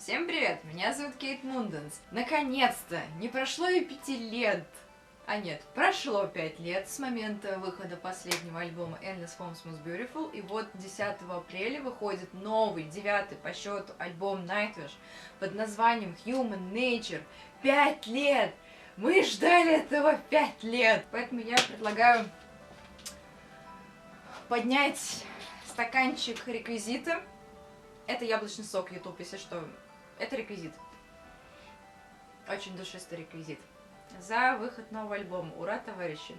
Всем привет, меня зовут Кейт Мунденс. Наконец-то, не прошло и 5 лет. А нет, прошло 5 лет с момента выхода последнего альбома Endless Forms Most Beautiful, и вот 10 апреля выходит новый, 9-й по счету альбом Nightwish под названием Human Nature. 5 лет! Мы ждали этого 5 лет! Поэтому я предлагаю поднять стаканчик реквизита. Это яблочный сок, YouTube, если что. Это реквизит. Очень душистый реквизит. За выход нового альбома. Ура, товарищи!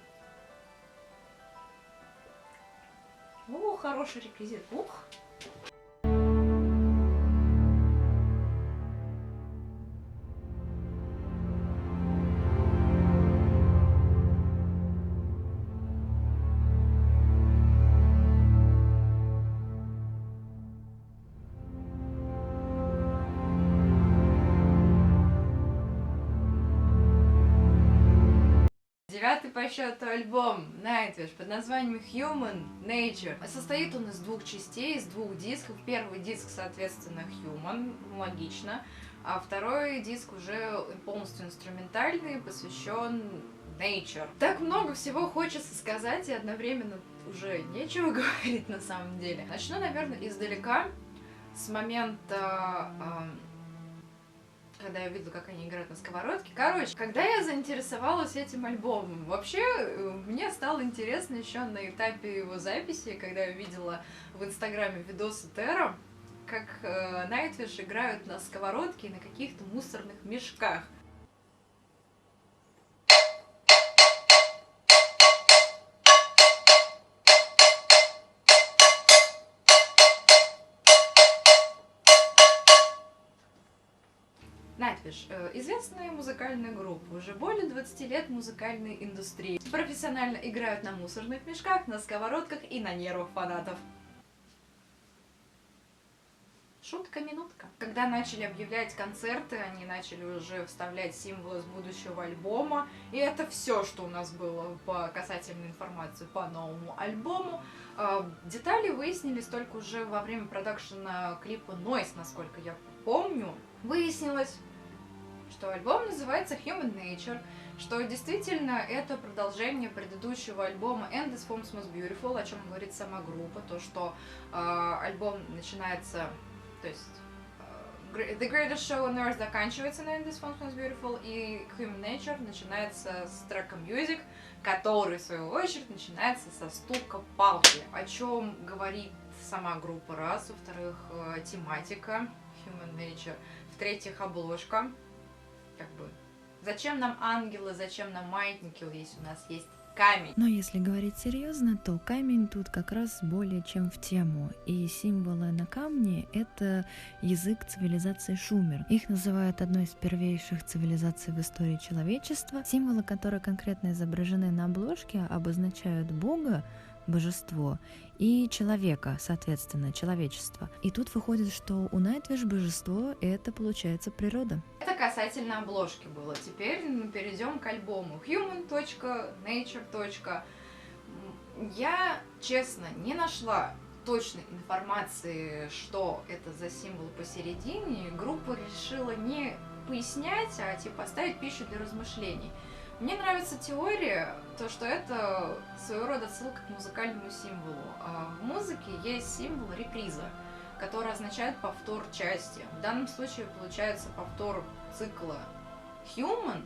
О, хороший реквизит. Ух! Девятый по счету альбом Nightwish под названием Human Nature. Состоит он из двух частей, из двух дисков. Первый диск, соответственно, Human, логично, а второй диск уже полностью инструментальный, посвящен Nature. Так много всего хочется сказать, и одновременно уже нечего говорить на самом деле. Начну, наверное, издалека, с момента... когда я видела, как они играют на сковородке. Короче, когда я заинтересовалась этим альбомом, вообще мне стало интересно еще на этапе его записи, когда я видела в инстаграме видосы Тэра, как Nightwish играют на сковородке и на каких-то мусорных мешках. Nightwish – известная музыкальная группа, уже более 20 лет музыкальной индустрии. Профессионально играют на мусорных мешках, на сковородках и на нервах фанатов. Шутка-минутка. Когда начали объявлять концерты, они начали уже вставлять символы с будущего альбома. И это все, что у нас было по касательной информации по новому альбому. Детали выяснились только уже во время продакшена клипа Noise, насколько я помню. Выяснилось, что альбом называется Human Nature, что действительно это продолжение предыдущего альбома Endless Forms Most Beautiful, о чем говорит сама группа, то, что альбом начинается, то есть The Greatest Show on Earth заканчивается на Endless Forms Most Beautiful, и Human Nature начинается с трека Music, который, в свою очередь, начинается со стука палки, о чем говорит сама группа раз, во-вторых, тематика Human Nature, в-третьих, обложка. Как бы, зачем нам ангелы, зачем нам маятники, если у нас есть камень? Но если говорить серьезно, то камень тут как раз более чем в тему. И символы на камне — это язык цивилизации шумер. Их называют одной из первейших цивилизаций в истории человечества. Символы, которые конкретно изображены на обложке, обозначают Бога, божество, и человека, соответственно, человечество. И тут выходит, что у Nightwish божество — это, получается, природа. Это касательно обложки было. Теперь мы перейдем к альбому. Human.nature. Я, честно, не нашла точной информации, что это за символ посередине. Группа решила не пояснять, а типа оставить пищу для размышлений. Мне нравится теория, то, что это своего рода ссылка к музыкальному символу. В музыке есть символ реприза, который означает повтор части. В данном случае получается повтор цикла Human,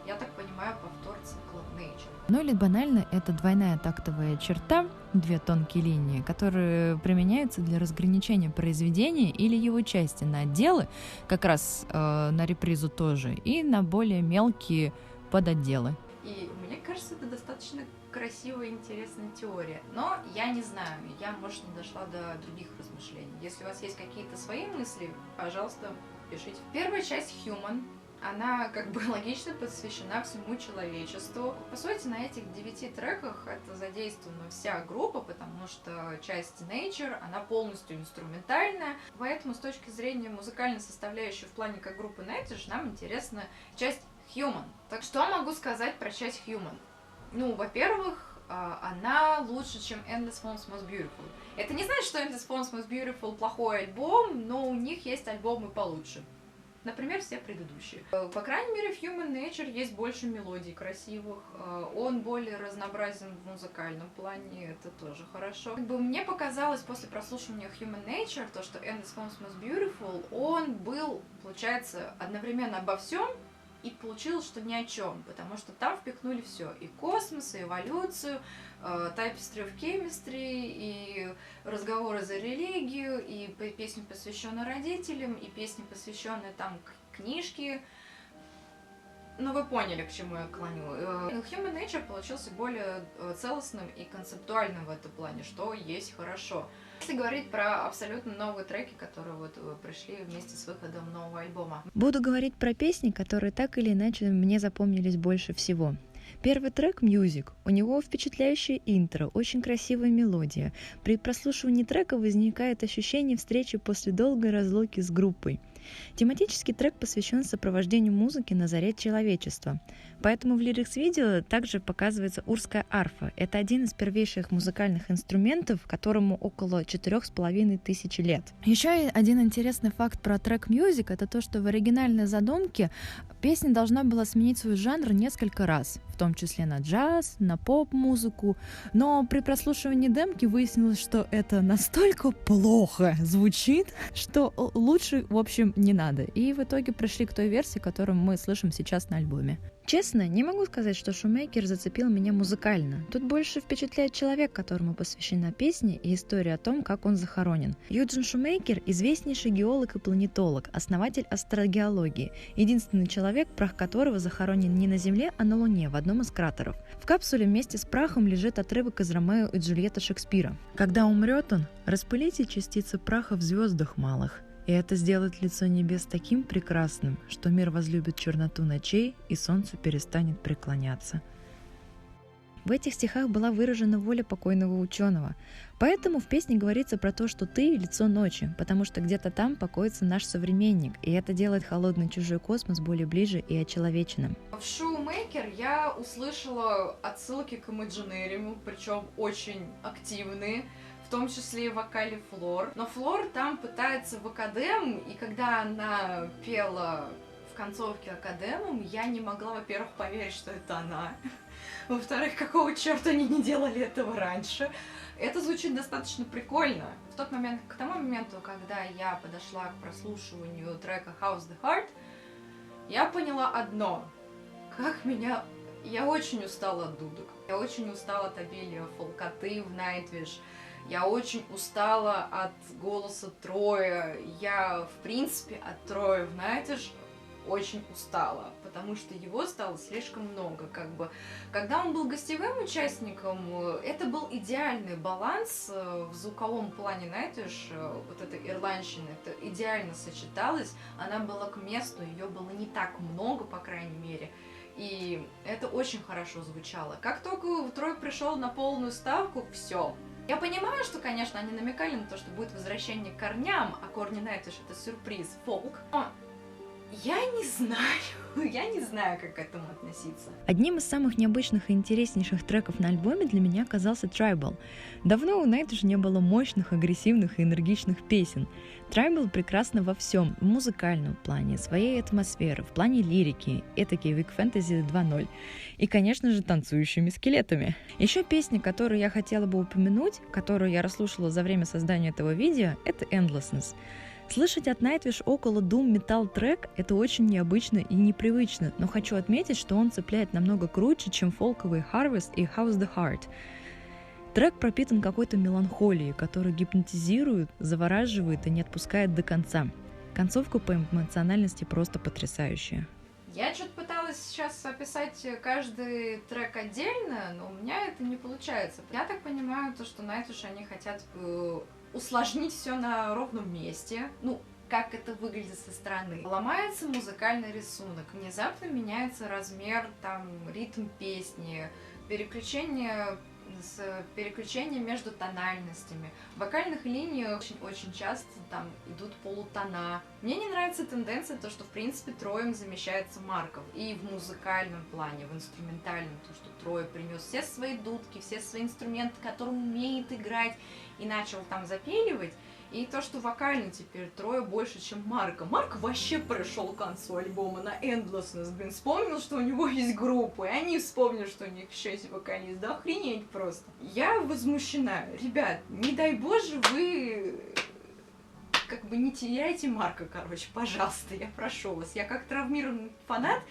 я так понимаю, повтор цикла Nature. Ну или банально, это двойная тактовая черта, две тонкие линии, которые применяются для разграничения произведения или его части на отделы, как раз на репризу тоже, и на более мелкие подотделы. И мне кажется, это достаточно красивая и интересная теория. Но я не знаю, я, может, не дошла до других размышлений. Если у вас есть какие-то свои мысли, пожалуйста, пишите. Первая часть Human, она как бы логично посвящена всему человечеству. По сути, на этих 9 треках это задействована вся группа, потому что часть Nature, она полностью инструментальная. Поэтому с точки зрения музыкальной составляющей в плане как группы Nightwish нам интересна часть Human. Так что могу сказать про часть Human? Ну, во-первых, она лучше, чем Endless Forms Most Beautiful. Это не значит, что Endless Forms Most Beautiful плохой альбом, но у них есть альбомы получше. Например, все предыдущие. По крайней мере, в Human Nature есть больше мелодий красивых, он более разнообразен в музыкальном плане, это тоже хорошо. Мне показалось после прослушивания Human Nature, то, что Endless Forms Most Beautiful, он был, получается, одновременно обо всем, и получилось, что ни о чем, потому что там впихнули все: и космос, и эволюцию, Tapestry of Chemistry, и разговоры за религию, и песни, посвященные родителям, и песни, посвященные там книжке. Ну, вы поняли, к чему я клоню. Human Nature получился более целостным и концептуальным в этом плане, что есть хорошо. Если говорить про абсолютно новые треки, которые вот пришли вместе с выходом нового альбома. Буду говорить про песни, которые так или иначе мне запомнились больше всего. Первый трек «Music». У него впечатляющее интро, очень красивая мелодия. При прослушивании трека возникает ощущение встречи после долгой разлуки с группой. Тематический трек посвящен сопровождению музыки на заре человечества. Поэтому в лирикс-видео также показывается урская арфа. Это один из первейших музыкальных инструментов, которому около 4500 лет. Еще один интересный факт про трек «Music» — это то, что в оригинальной задумке песня должна была сменить свой жанр несколько раз, в том числе на джаз, на поп-музыку, но при прослушивании демки выяснилось, что это настолько плохо звучит, что лучше, в общем, не надо. И в итоге пришли к той версии, которую мы слышим сейчас на альбоме. Честно, не могу сказать, что Shoemaker зацепил меня музыкально. Тут больше впечатляет человек, которому посвящена песня, и история о том, как он захоронен. Юджин Шумейкер – известнейший геолог и планетолог, основатель астрогеологии, единственный человек, прах которого захоронен не на Земле, а на Луне, в одном из кратеров. В капсуле вместе с прахом лежит отрывок из «Ромео и Джульетта» Шекспира. Когда умрет он, распылите частицы праха в звездах малых. И это сделает лицо небес таким прекрасным, что мир возлюбит черноту ночей, и солнцу перестанет преклоняться. В этих стихах была выражена воля покойного ученого. Поэтому в песне говорится про то, что ты — лицо ночи, потому что где-то там покоится наш современник, и это делает холодный чужой космос более ближе и очеловеченным. В Shoemaker я услышала отсылки к Imaginarium, причем очень активные, в том числе и в вокале Флор. Но Флор там пытается в академ, и когда она пела в концовке академом, я не могла, во-первых, поверить, что это она. Во-вторых, какого черта они не делали этого раньше. Это звучит достаточно прикольно. К тому моменту, когда я подошла к прослушиванию трека How's the Heart, я поняла одно. Я очень устала от дудок. Я очень устала от обилия фолкоты в Nightwish. Я очень устала от голоса Троя. Я, в принципе, от Троя в Nightwish очень устала, потому что его стало слишком много. Когда он был гостевым участником, это был идеальный баланс в звуковом плане Nightwish. Вот эта ирландщина, это идеально сочеталось. Она была к месту, ее было не так много, по крайней мере. И это очень хорошо звучало. Как только Трой пришел на полную ставку, все. Я понимаю, что, конечно, они намекали на то, что будет возвращение к корням, а корни Nightwish — это сюрприз, фолк. Но я не знаю, как к этому относиться. Одним из самых необычных и интереснейших треков на альбоме для меня оказался Tribal. Давно у Nightwish не было мощных, агрессивных и энергичных песен. Tribal прекрасно во всем: в музыкальном плане, своей атмосферы, в плане лирики, этакий Weak Fantasy 2.0. И, конечно же, танцующими скелетами. Еще песня, которую я хотела бы упомянуть, которую я расслушала за время создания этого видео, это Endlessness. Слышать от Nightwish около Doom Metal трек — это очень необычно и непривычно, но хочу отметить, что он цепляет намного круче, чем фолковый Harvest и How's the Heart. Трек пропитан какой-то меланхолией, которая гипнотизирует, завораживает и не отпускает до конца. Концовка по эмоциональности просто потрясающая. Я что-то пыталась сейчас описать каждый трек отдельно, но у меня это не получается. Я так понимаю, что Nightwish, они хотят усложнить все на ровном месте. Как это выглядит со стороны. Ломается музыкальный рисунок, внезапно меняется размер, ритм песни, переключение с переключением между тональностями. В вокальных линиях очень часто там идут полутона. Мне не нравится тенденция, то, что в принципе троем замещается Марков. И в музыкальном плане, в инструментальном, то, что Трое принес все свои дудки, все свои инструменты, которые умеет играть, и начал там запиливать. И то, что вокально теперь Трое больше, чем Марка. Марк вообще прошел к концу альбома на Endlessness, блин, вспомнил, что у него есть группа, и они вспомнили, что у них еще есть вокалист. Да охренеть просто. Я возмущена. Ребят, не дай боже, вы как бы не теряйте Марка, короче, пожалуйста, я прошу вас. Я как травмированный фанат,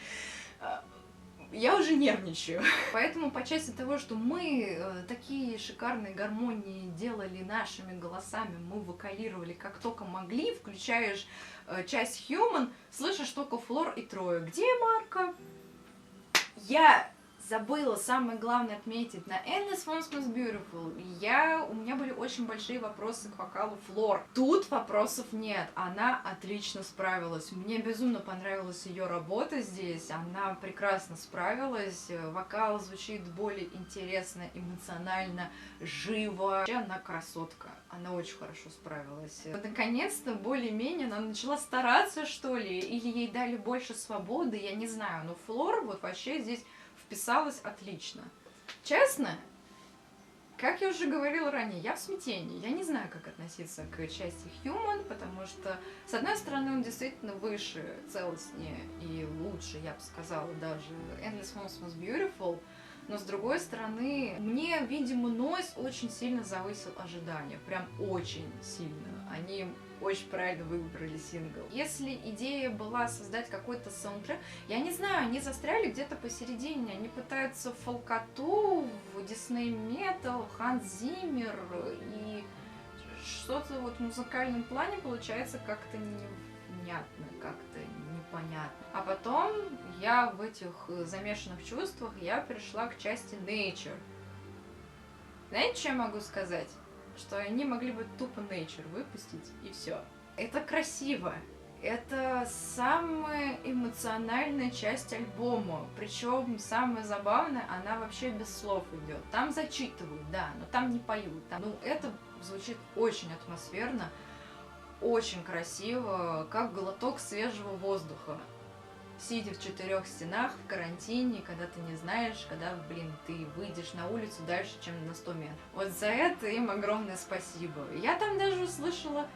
я уже нервничаю. Поэтому по части того, что мы такие шикарные гармонии делали нашими голосами, мы вокалировали как только могли, включаешь часть Human, слышишь только Флор и Трое. Где Марка? Я забыла самое главное отметить. На Endless Ones Was Beautiful у меня были очень большие вопросы к вокалу Флор. Тут вопросов нет. Она отлично справилась. Мне безумно понравилась ее работа здесь. Она прекрасно справилась. Вокал звучит более интересно, эмоционально, живо. Вообще она красотка. Она очень хорошо справилась. Наконец-то, более-менее, она начала стараться, что ли, или ей дали больше свободы, я не знаю. Но Флор вот вообще здесь вписалась отлично. Честно, как я уже говорила ранее, я в смятении. Я не знаю, как относиться к части Human, потому что, с одной стороны, он действительно выше, целостнее и лучше, я бы сказала, даже Endless Ones Was Beautiful, но, с другой стороны, мне, видимо, Noise очень сильно завысил ожидания. Прям очень сильно. Они очень правильно выбрали сингл. Если идея была создать какой-то саундтрек, я не знаю, они застряли где-то посередине. Они пытаются в фолкоту, в Дисней метал, Ханс Зиммер, и что-то вот в музыкальном плане получается как-то невнятно, как-то непонятно. А потом я в этих замешанных чувствах я перешла к части Nature. Знаете, что я могу сказать? Что они могли бы тупо Nature выпустить, и все. Это красиво. Это самая эмоциональная часть альбома. Причем самое забавное, она вообще без слов идет. Там зачитывают, да, но там не поют. Ну, это звучит очень атмосферно, очень красиво, как глоток свежего воздуха. Сидя в 4 стенах, в карантине, когда ты не знаешь, когда, блин, ты выйдешь на улицу дальше, чем на 100 метров. Вот за это им огромное спасибо. Я там даже услышала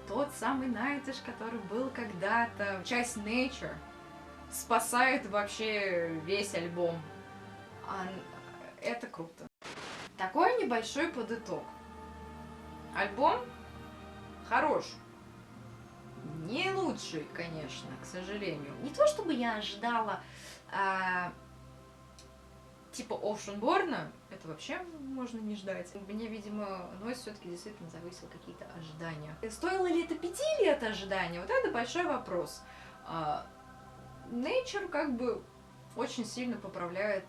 тот самый Найтиш, который был когда-то. Часть Nature спасает вообще весь альбом. Это круто. Такой небольшой подыток. Альбом хорош. Не лучший, конечно, к сожалению. Не то чтобы я ожидала типа Oceanborn, это вообще можно не ждать. Мне, видимо, Noise все-таки действительно завысил какие-то ожидания. Стоило ли это 5 лет ожидания? Вот это большой вопрос. Nature как бы очень сильно поправляет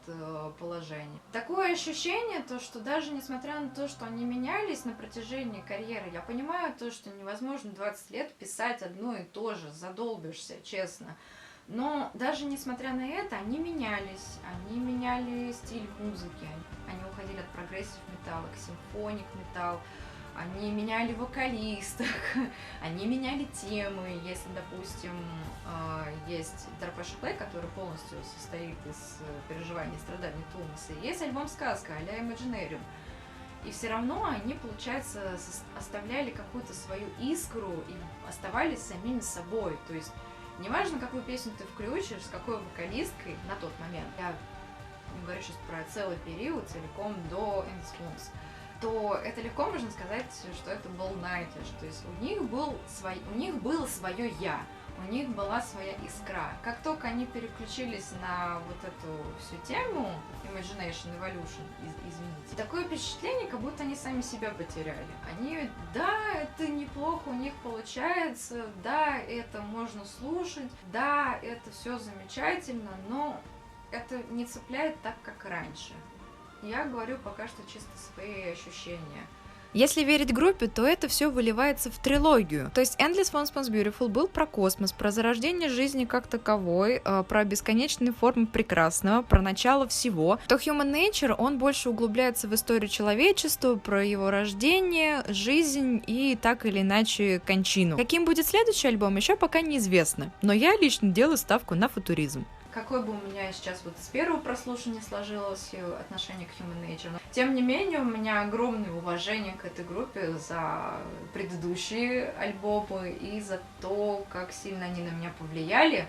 положение. Такое ощущение, то, что даже несмотря на то, что они менялись на протяжении карьеры, я понимаю то, что невозможно 20 лет писать одно и то же, задолбишься, честно. Но даже несмотря на это, они меняли стиль музыки, они уходили от прогрессив металла к симфоник металл, они меняли вокалистов, они меняли темы. Если, допустим, есть Darpesh Play, который полностью состоит из переживаний и страданий Томаса, и есть альбом «Сказка» а-ля Imaginarium. И все равно они, получается, оставляли какую-то свою искру и оставались самими собой. То есть неважно, какую песню ты включишь, с какой вокалисткой на тот момент, я не говорю сейчас про целый период, целиком до Endless Ones, то это легко можно сказать, что это был Nightwish. То есть у них было свое «я», у них была своя искра. Как только они переключились на вот эту всю тему Imagination Evolution, извините, такое впечатление, как будто они сами себя потеряли. Они, да, это неплохо у них получается, да, это можно слушать, да, это все замечательно, но это не цепляет так, как раньше. Я говорю пока что чисто свои ощущения. Если верить группе, то это все выливается в трилогию. То есть Endless Once Most Beautiful был про космос, про зарождение жизни как таковой, про бесконечные формы прекрасного, про начало всего. То Human Nature, он больше углубляется в историю человечества, про его рождение, жизнь и так или иначе кончину. Каким будет следующий альбом, еще пока неизвестно. Но я лично делаю ставку на футуризм. Какой бы у меня сейчас вот с первого прослушивания сложилось отношение к Human Nature. Но, тем не менее, у меня огромное уважение к этой группе за предыдущие альбомы и за то, как сильно они на меня повлияли,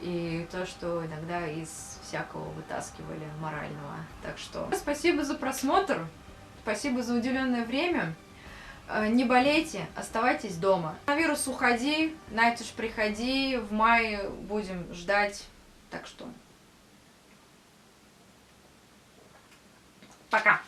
и то, что иногда из всякого вытаскивали морального. Так что спасибо за просмотр, спасибо за уделенное время. Не болейте, оставайтесь дома. На вирус уходи, Найтуш приходи, в мае будем ждать. Так что пока!